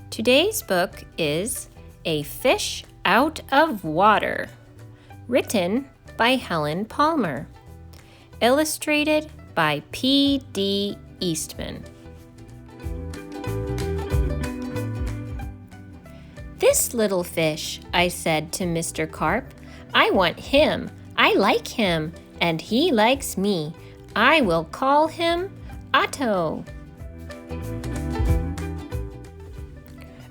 Today's book is A Fish Out of Water, written by Helen Palmer, illustrated by P.D. Eastman. "This little fish," I said to Mr. Carp. "I want him. I like him, and he likes me. I will call him Otto."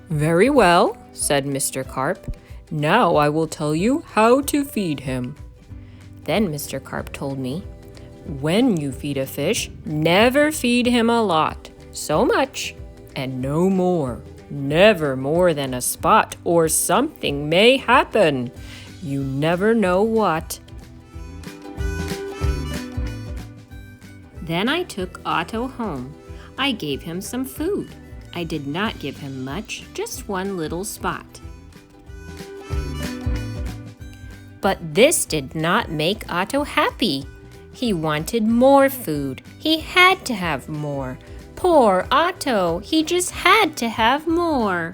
"Very well," said Mr. Carp. "Now I will tell you how to feed him." Then Mr. Carp told me, "When you feed a fish, never feed him a lot, so much, and no more. Never more than a spot, or something may happen. You never know what." Then I took Otto home. I gave him some food. I did not give him much, just one little spot. But this did not make Otto happy. He wanted more food. He had to have more. Poor Otto, he just had to have more.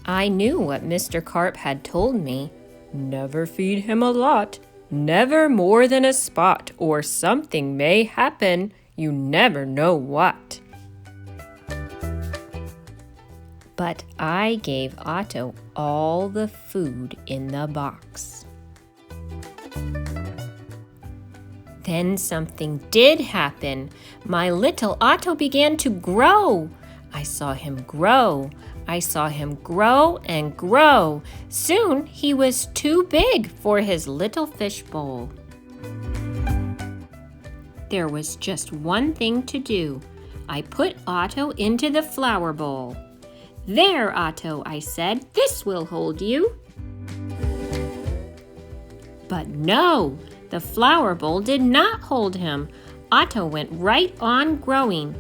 I knew what Mr. Carp had told me. Never feed him a lot. Never more than a spot, or something may happen. You never know what. But I gave Otto all the food in the box. Then something did happen. My little Otto began to grow. I saw him grow. I saw him grow and grow. Soon he was too big for his little fish bowl. There was just one thing to do. I put Otto into the flower bowl. "There, Otto," I said, "this will hold you." But no, the flower bowl did not hold him. Otto went right on growing.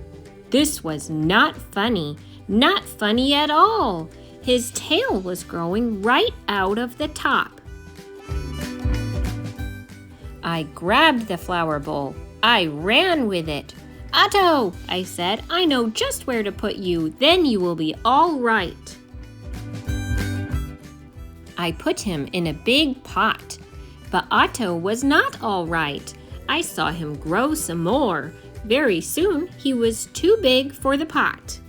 This was not funny at all. His tail was growing right out of the top. I grabbed the flower bowl. I ran with it. "Otto," I said, "I know just where to put you. Then you will be all right." I put him in a big pot. But Otto was not all right. I saw him grow some more. Very soon he was too big for the pot.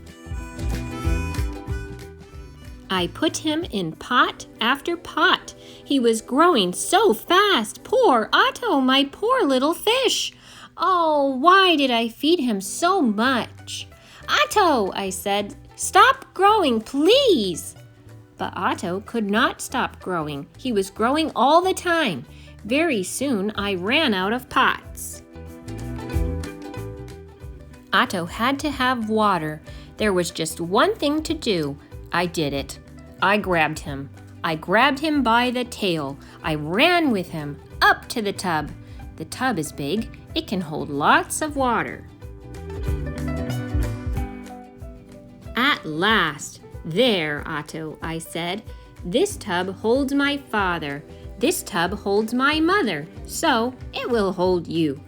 I put him in pot after pot. He was growing so fast. Poor Otto, my poor little fish. Oh, why did I feed him so much? "Otto," I said, "stop growing, please." But Otto could not stop growing. He was growing all the time. Very soon I ran out of pots. Otto had to have water. There was just one thing to do. I did it. I grabbed him. I grabbed him by the tail. I ran with him up to the tub. The tub is big. It can hold lots of water. At last, "There, Otto," I said. "This tub holds my father. This tub holds my mother, so it will hold you."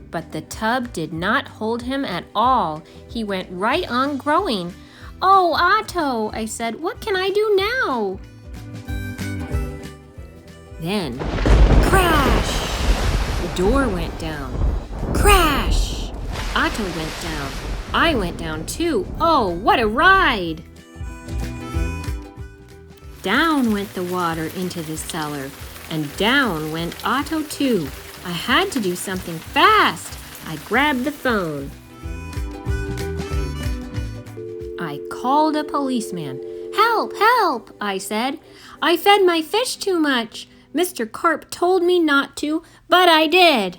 But the tub did not hold him at all. He went right on growing. "Oh, Otto," I said, "what can I do now?" Then, crash! The door went down. Crash! Otto went down. I went down too. Oh, what a ride! Down went the water into the cellar, and down went Otto too. I had to do something fast. I grabbed the phone. I called a policeman. "Help, help," I said. "I fed my fish too much. Mr. Carp told me not to, but I did."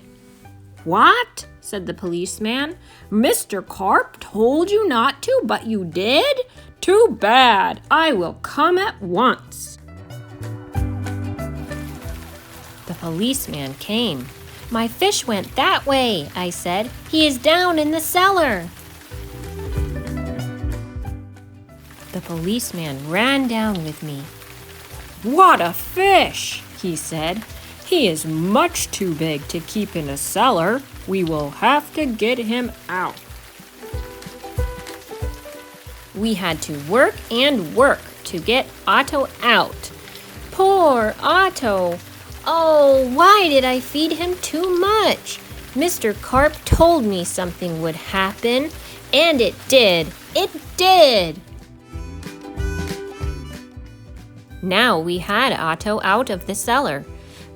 "What?" said the policeman. "Mr. Carp told you not to, but you did? Too bad. I will come at once." The policeman came. "My fish went that way," I said. "He is down in the cellar." The policeman ran down with me. "What a fish!" he said. "He is much too big to keep in a cellar. We will have to get him out." We had to work and work to get Otto out. Poor Otto! Oh, why did I feed him too much? Mr. Carp told me something would happen, and it did. It did! Now we had Otto out of the cellar,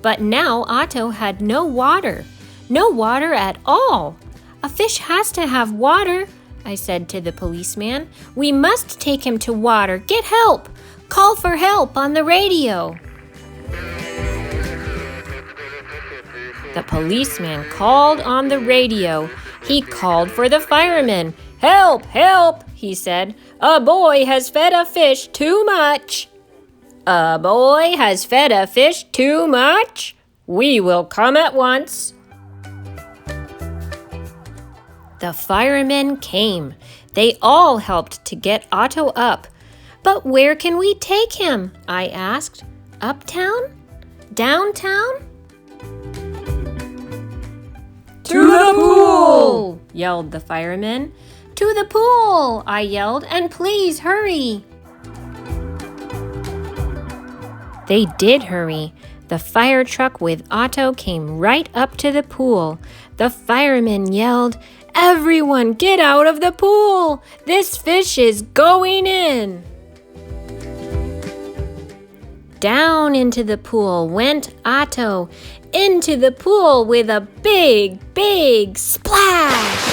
but now Otto had no water. No water at all. "A fish has to have water," I said to the policeman. "We must take him to water. Get help! Call for help on the radio." The policeman called on the radio. He called for the firemen. "Help! Help!" he said. "A boy has fed a fish too much." "A boy has fed a fish too much? We will come at once." The firemen came. They all helped to get Otto up. "But where can we take him?" I asked. "Uptown? Downtown?" "To the pool!" yelled the firemen. "To the pool!" I yelled, "and please hurry." They did hurry. The fire truck with Otto came right up to the pool. The firemen yelled, "Everyone get out of the pool! This fish is going in!" Down into the pool went Otto, into the pool with a big, big splash.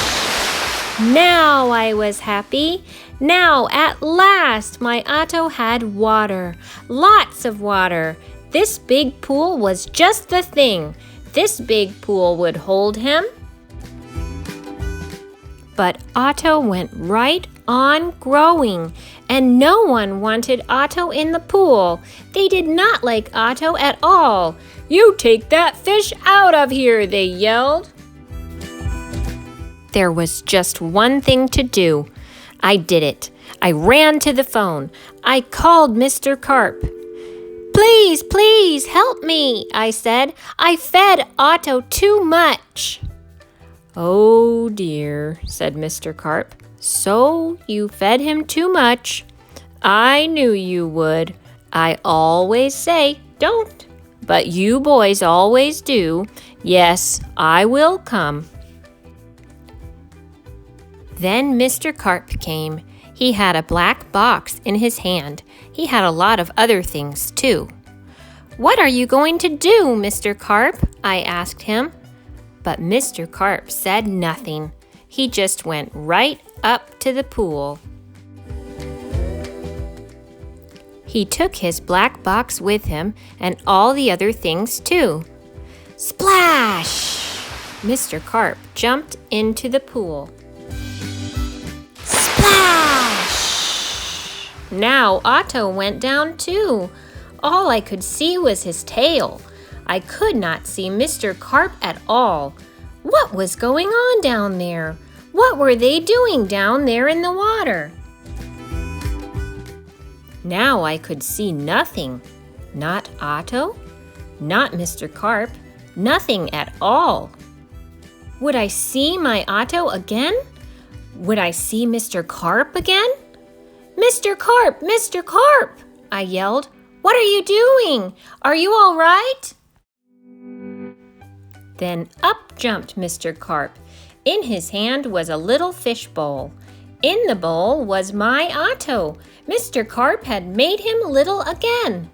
Now I was happy. Now, at last, my Otto had water. Lots of water. This big pool was just the thing. This big pool would hold him. But Otto went right on growing, and no one wanted Otto in the pool. They did not like Otto at all. "You take that fish out of here," they yelled. There was just one thing to do. I did it. I ran to the phone. I called Mr. Carp. "Please, please help me," I said. "I fed Otto too much." "Oh dear," said Mr. Carp. "So you fed him too much. I knew you would. I always say don't, but you boys always do. Yes, I will come." Then Mr. Carp came. He had a black box in his hand. He had a lot of other things, too. "What are you going to do, Mr. Carp?" I asked him. But Mr. Carp said nothing. He just went right up to the pool. He took his black box with him and all the other things, too. Splash! Mr. Carp jumped into the pool. Splash! Now Otto went down too. All I could see was his tail. I could not see Mr. Carp at all. What was going on down there? What were they doing down there in the water? Now I could see nothing. Not Otto, not Mr. Carp, nothing at all. Would I see my Otto again? Would I see Mr. Carp again? "Mr. Carp! Mr. Carp!" I yelled. "What are you doing? Are you all right?" Then up jumped Mr. Carp. In his hand was a little fish bowl. In the bowl was my Otto. Mr. Carp had made him little again.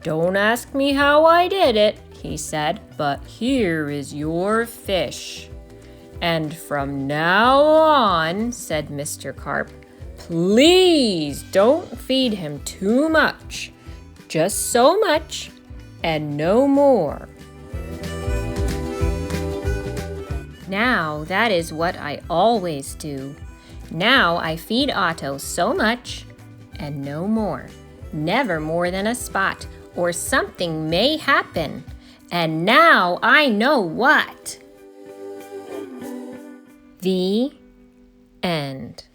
"Don't ask me how I did it," he said, "but here is your fish." "And from now on," said Mr. Carp, "please don't feed him too much. Just so much and no more." Now that is what I always do. Now I feed Otto so much and no more. Never more than a spot, or something may happen. And now I know what. The end.